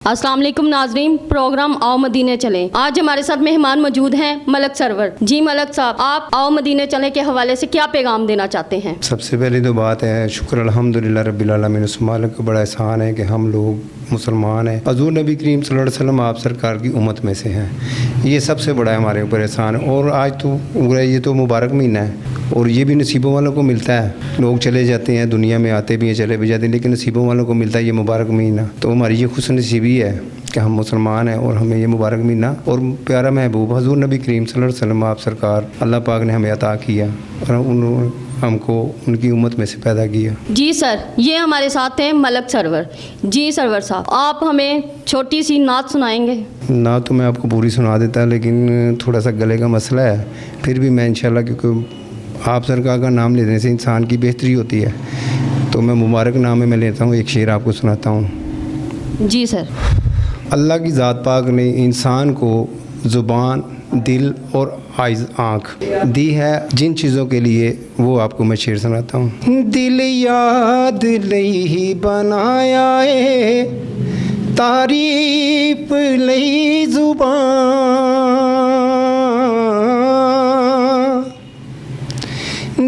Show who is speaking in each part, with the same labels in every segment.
Speaker 1: अस्सलाम वालेकुम नाजरीन, प्रोग्राम आओ मदीने चलें। आज हमारे साथ मेहमान मौजूद हैं मलक सरवर जी। मलक साहब, आप आओ मदीने चलें के हवाले से क्या पैगाम देना चाहते हैं?
Speaker 2: सबसे पहले तो बात है शुक्र अल्हम्दुलिल्लाह रब्बिल आलमीन, उस मालिक का बड़ा एहसान है कि हम लोग मुसलमान हैं। हज़ूर नबी करीम सल्लल्लाहु अलैहि वसल्लम आप सरकार की उम्मत में से हैं। ये सबसे बड़ा हमारे ऊपर एहसान है। और आज तो पूरा ये तो मुबारक महीना है और ये भी नसीबों वालों को मिलता है। लोग चले जाते हैं, दुनिया में आते भी हैं, चले भी जाते हैं, लेकिन नसीबों वालों को मिलता है ये मुबारक महीना। तो हमारी ये खुशनसीबी है कि हम मुसलमान हैं और हमें ये मुबारक महीना और प्यारा महबूब हज़ूर नबी करीम सल्लल्लाहु अलैहि वसल्लम आप सरकार अल्लाह पाक ने हमें अता किया और उन्होंने हमको उनकी उम्मत में से पैदा किया।
Speaker 1: जी सर, ये हमारे साथ हैं मलक सरवर जी। सरवर साहब, आप हमें छोटी सी नात सुनाएंगे?
Speaker 2: ना तो मैं आपको पूरी सुना देता, लेकिन थोड़ा सा गले का मसला है। फिर भी मैं इंशाल्लाह, क्योंकि आप सरकार का नाम लेने से इंसान की बेहतरी होती है, तो मैं मुबारक नाम में मैं लेता हूँ। एक शेर आपको सुनाता हूँ।
Speaker 1: जी सर।
Speaker 2: अल्लाह की ज़ात पाक ने इंसान को ज़ुबान, दिल और आँख दी है जिन चीज़ों के लिए, वो आपको मैं शेर सुनाता हूँ। दिल याद लई बनाया है, तारीफ लई ज़ुबान,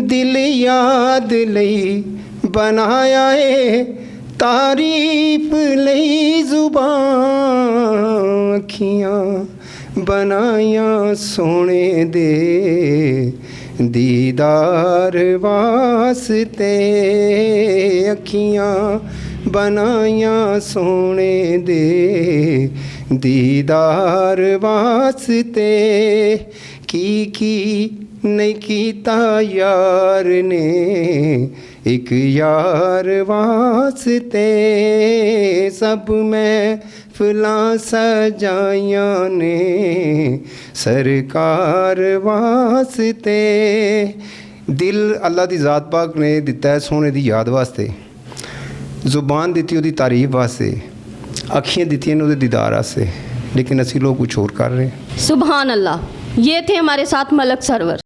Speaker 2: दिल याद लई बनाया है, तारीफ लई ज़ुबान, अखियाँ बनाया सोने दे दीदार वास्ते, अखियाँ बनाया सोने दे दीदार वास्ते, की नहीं कीता यार ने एक यार वास्ते, सब में फला सजाया ने सरकार वास्ते। दिल अल्लाह दी ज़ात पाक ने दिता है सोने दी याद वास्ते, ज़ुबान दी उहदी तारीफ वास्ते, अखियाँ दी उहदे दीदार वास्ते, लेकिन असी लोग कुछ और कर रहे हैं।
Speaker 1: सुभान अल्लाह। ये थे हमारे साथ मलक सरवर।